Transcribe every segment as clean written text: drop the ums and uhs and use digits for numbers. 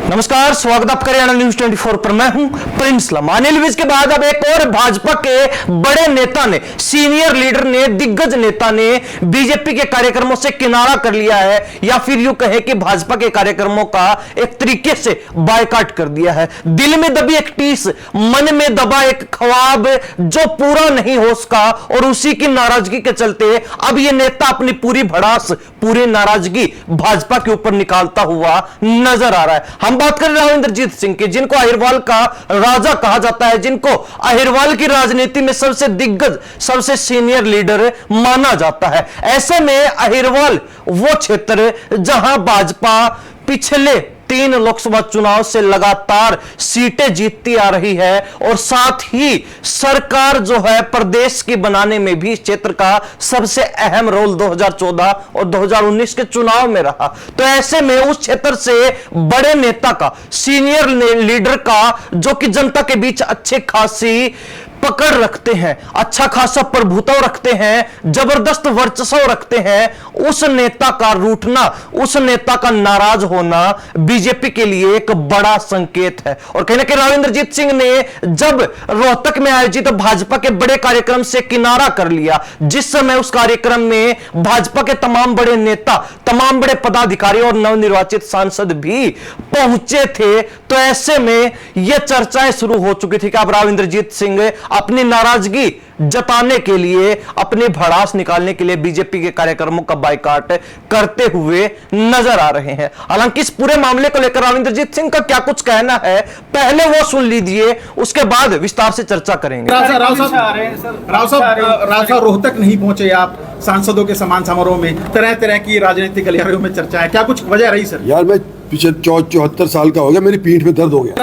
नमस्कार, स्वागत आप हरियाणा न्यूज 24 पर। मैं हूं प्रिंस लम्हा। अनिल विज के बाद अब एक और भाजपा के बड़े नेता ने, सीनियर लीडर ने, दिग्गज नेता ने बीजेपी के कार्यक्रमों से किनारा कर लिया है, या फिर यूं कहें कि भाजपा के कार्यक्रमों का एक तरीके से बायकॉट कर दिया है। दिल में दबी एक टीस, मन में दबा एक ख्वाब जो पूरा नहीं हो सका, और उसी की नाराजगी के चलते अब यह नेता अपनी पूरी भड़ास, पूरी नाराजगी भाजपा के ऊपर निकालता हुआ नजर आ रहा है। हम बात कर रहे हैं इंद्रजीत सिंह की, जिनको अहिरवाल का राजा कहा जाता है, जिनको अहिरवाल की राजनीति में सबसे दिग्गज, सबसे सीनियर लीडर माना जाता है। ऐसे में अहिरवाल वो क्षेत्र जहां भाजपा पिछले 3 लोकसभा चुनाव से लगातार सीटें जीतती आ रही है, और साथ ही सरकार जो है प्रदेश की बनाने में भी इस क्षेत्र का सबसे अहम रोल 2014 और 2019 के चुनाव में रहा। तो ऐसे में उस क्षेत्र से बड़े नेता का, सीनियर लीडर का, जो कि जनता के बीच अच्छे खासी पकड़ रखते हैं, अच्छा खासा प्रभुत्व रखते हैं, जबरदस्त वर्चस्व रखते हैं, उस नेता का रूठना, उस नेता का नाराज होना बीजेपी के लिए एक बड़ा संकेत है। और कहीं ना कहीं राव इंद्रजीत सिंह ने जब रोहतक में आयोजित भाजपा के बड़े कार्यक्रम से किनारा कर लिया, जिस समय उस कार्यक्रम में भाजपा के तमाम बड़े नेता, तमाम बड़े पदाधिकारी और नवनिर्वाचित सांसद भी पहुंचे थे, तो ऐसे में यह चर्चाएं शुरू हो चुकी थी कि अब राव इंद्रजीत सिंह अपनी नाराजगी जताने के लिए, अपनी भड़ास निकालने के लिए बीजेपी के कार्यक्रमों का बायकॉट करते हुए नजर आ रहे हैं। हालांकि इस पूरे मामले को लेकर राव इंद्रजीत सिंह का क्या कुछ कहना है, पहले वो सुन लीजिए, उसके बाद विस्तार से चर्चा करेंगे। राव साहब रोहतक नहीं पहुंचे आप सांसदों के सम्मान समारोह में, तरह तरह की राजनीतिक गलियारियों में चर्चा है, क्या कुछ वजह रही सर? यार मैं पीछे 74 साल का हो गया, मेरी पीठ में दर्द हो गया।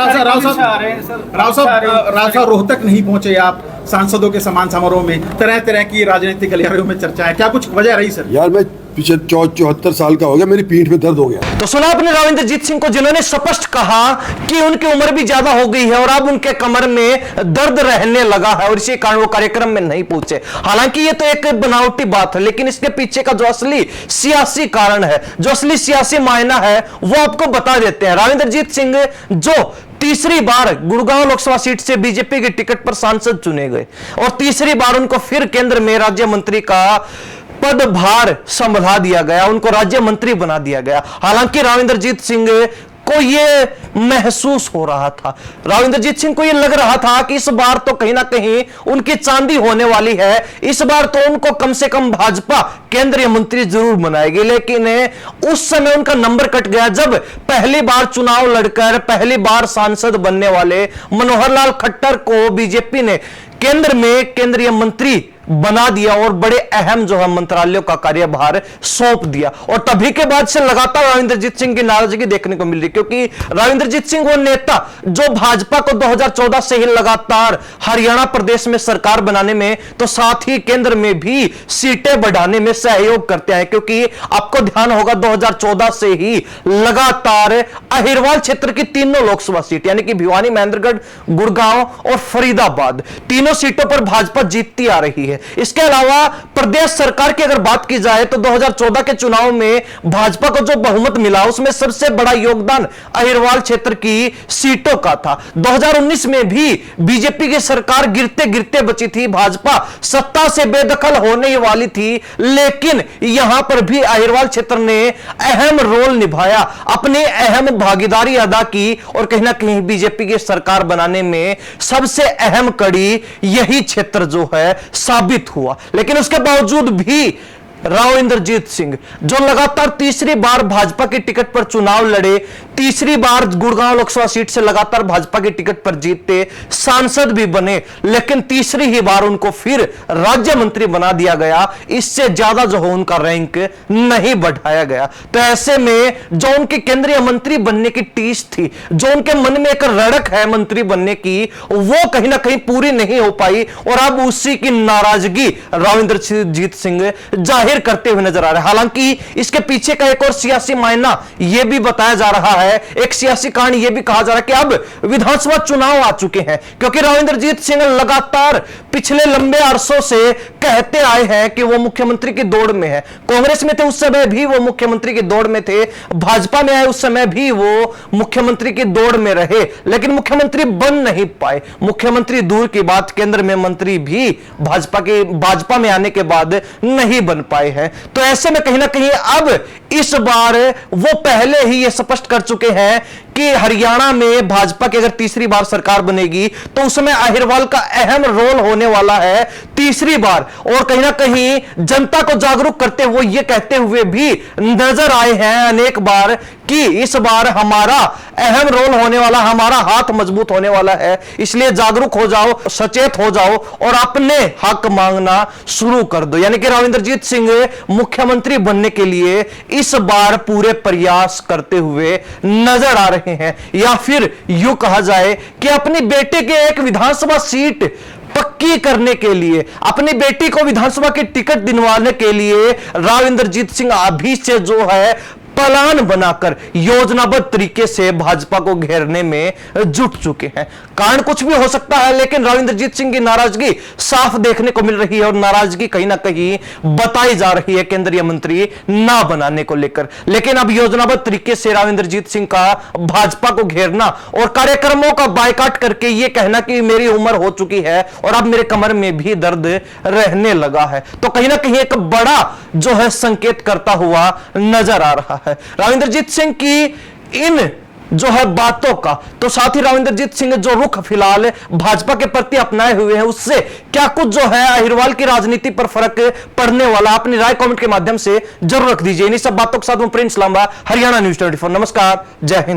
राव साहब रोहतक नहीं पहुंचे आप सांसदों के सम्मान समारोह में, तरह तरह की राजनीतिक गलियारियों में चर्चा है, क्या कुछ वजह रही सर? यार मैं पीछे 74 साल का हो गया, मेरी पीठ में दर्द हो गया। तो सुना आपने राव इंद्रजीत सिंह को, जिन्होंने स्पष्ट कहा कि उनकी उम्र भी ज्यादा हो गई है और अब उनके कमर में दर्द रहने लगा है, और इसी कारण वो कार्यक्रम में नहीं पहुंचे। हालांकि ये तो एक बनावटी बात है, लेकिन इसके पीछे का जो असली सियासी कारण है, जो असली सियासी मायना है, वो आपको बता देते हैं। राव इंद्रजीत सिंह जो तीसरी बार गुड़गांव लोकसभा सीट से बीजेपी के टिकट पर सांसद चुने गए, और तीसरी बार उनको फिर केंद्र में राज्य मंत्री का पदभार संभाला दिया गया, उनको राज्य मंत्री बना दिया गया। हालांकि राव इंद्रजीत सिंह को यह महसूस हो रहा था, राव इंद्रजीत सिंह को यह लग रहा था कि इस बार तो कहीं ना कहीं उनकी चांदी होने वाली है, इस बार तो उनको कम से कम भाजपा केंद्रीय मंत्री जरूर बनाएगी। लेकिन उस समय उनका नंबर कट गया जब पहली बार चुनाव लड़कर पहली बार सांसद बनने वाले मनोहर लाल खट्टर को बीजेपी ने केंद्र में केंद्रीय मंत्री बना दिया और बड़े अहम जो है मंत्रालयों का कार्यभार सौंप दिया। और तभी के बाद से लगातार राव इंद्रजीत सिंह की नाराजगी देखने को मिल रही, क्योंकि राव इंद्रजीत सिंह वो नेता जो भाजपा को 2014 से ही लगातार हरियाणा प्रदेश में सरकार बनाने में, तो साथ ही केंद्र में भी सीटें बढ़ाने में सहयोग करते हैं। क्योंकि आपको ध्यान होगा 2014 से ही लगातार अहिरवाल क्षेत्र की तीनों लोकसभा सीट, यानी कि भिवानी, महेंद्रगढ़, गुड़गांव और फरीदाबाद, तीनों सीटों पर भाजपा जीतती आ रही है। इसके अलावा प्रदेश सरकार की अगर बात की जाए तो 2014 के चुनाव में भाजपा को जो बहुमत मिला, उसमें सबसे बड़ा योगदान अहिरवाल क्षेत्र की सीटों का था। 2019 में भी बीजेपी की सरकार गिरते गिरते बची थी, भाजपा सत्ता से बेदखल होने वाली थी, लेकिन यहां पर भी अहिरवाल क्षेत्र ने अहम रोल निभाया, अपनी अहम भागीदारी अदा की, और कहीं ना कहीं बीजेपी की सरकार बनाने में सबसे अहम कड़ी यही क्षेत्र जो है साबित हुआ। लेकिन उसके बावजूद भी राव इंद्रजीत सिंह जो लगातार तीसरी बार भाजपा की टिकट पर चुनाव लड़े, तीसरी बार गुड़गांव लोकसभा सीट से लगातार भाजपा की टिकट पर जीते, सांसद भी बने, लेकिन तीसरी ही बार उनको फिर राज्य मंत्री बना दिया गया। इससे ज्यादा जो है उनका रैंक नहीं बढ़ाया गया। तो ऐसे में जो उनकी केंद्रीय मंत्री बनने की टीस थी, जो उनके मन में एक रड़क है मंत्री बनने की, वो कहीं ना कहीं पूरी नहीं हो पाई, और अब उसी की नाराजगी राव इंद्रजीत सिंह जाहिर करते हुए नजर आ रहे हैं। हालांकि इसके पीछे का एक और सियासी मायना यह भी बताया जा रहा है, एक सियासी कारण यह भी कहा जा रहा है कि अब विधानसभा चुनाव आ चुके हैं, क्योंकि राव इंद्रजीत सिंह लगातार पिछले लंबे अरसों से कहते आए हैं कि वो मुख्यमंत्री की दौड़ में है। कांग्रेस में थे उस समय भी वो मुख्यमंत्री की दौड़ में थे, भाजपा में आए उस समय भी वो मुख्यमंत्री की दौड़ में रहे, लेकिन मुख्यमंत्री बन नहीं पाए। मुख्यमंत्री दूर की बात, केंद्र में मंत्री भी भाजपा में आने के बाद नहीं बन पाए हैं। तो ऐसे में कहीं ना कहीं अब इस बार वो पहले ही ये स्पष्ट कर चुके हैं कि हरियाणा में भाजपा की अगर तीसरी बार सरकार बनेगी तो उसमें अहिरवाल का अहम रोल होने वाला है तीसरी बार। और कहीं ना कहीं जनता को जागरूक करते हुए ये कहते हुए भी नजर आए हैं अनेक बार कि इस बार हमारा अहम रोल होने वाला, हमारा हाथ मजबूत होने वाला है, इसलिए जागरूक हो जाओ, सचेत हो जाओ और अपने हक मांगना शुरू कर दो। यानी कि राविंद्रजीत सिंह मुख्यमंत्री बनने के लिए इस बार पूरे प्रयास करते हुए नजर आ रहे हैं, या फिर यूं कहा जाए कि अपनी बेटे के एक विधानसभा सीट पक्की करने के लिए, अपनी बेटी को विधानसभा की टिकट दिलवाने के लिए राविंद्रजीत सिंह अभी से जो है प्लान बनाकर योजनाबद्ध तरीके से भाजपा को घेरने में जुट चुके हैं। कारण कुछ भी हो सकता है, लेकिन राविंद्रजीत सिंह की नाराजगी साफ देखने को मिल रही है और नाराजगी कहीं ना कहीं बताई जा रही है केंद्रीय मंत्री ना बनाने को लेकर। लेकिन अब योजनाबद्ध तरीके से राविंद्रजीत सिंह का भाजपा को घेरना और कार्यक्रमों का बायकॉट करके यह कहना कि मेरी उम्र हो चुकी है और अब मेरे कमर में भी दर्द रहने लगा है, तो कहीं ना कहीं एक बड़ा जो है संकेत करता हुआ नजर आ रहा है राविंद्रजीत सिंह की इन जो है बातों का। तो साथ ही राविंद्रजीत सिंह जो रुख फिलहाल भाजपा के प्रति अपनाए हुए हैं, उससे क्या कुछ जो है अहिरवाल की राजनीति पर फर्क पड़ने वाला, अपनी राय कमेंट के माध्यम से जरूर रख दीजिए। इन सब बातों के साथ मैं प्रिंस लांबा, हरियाणा न्यूज़ 24। नमस्कार, जय हिंद।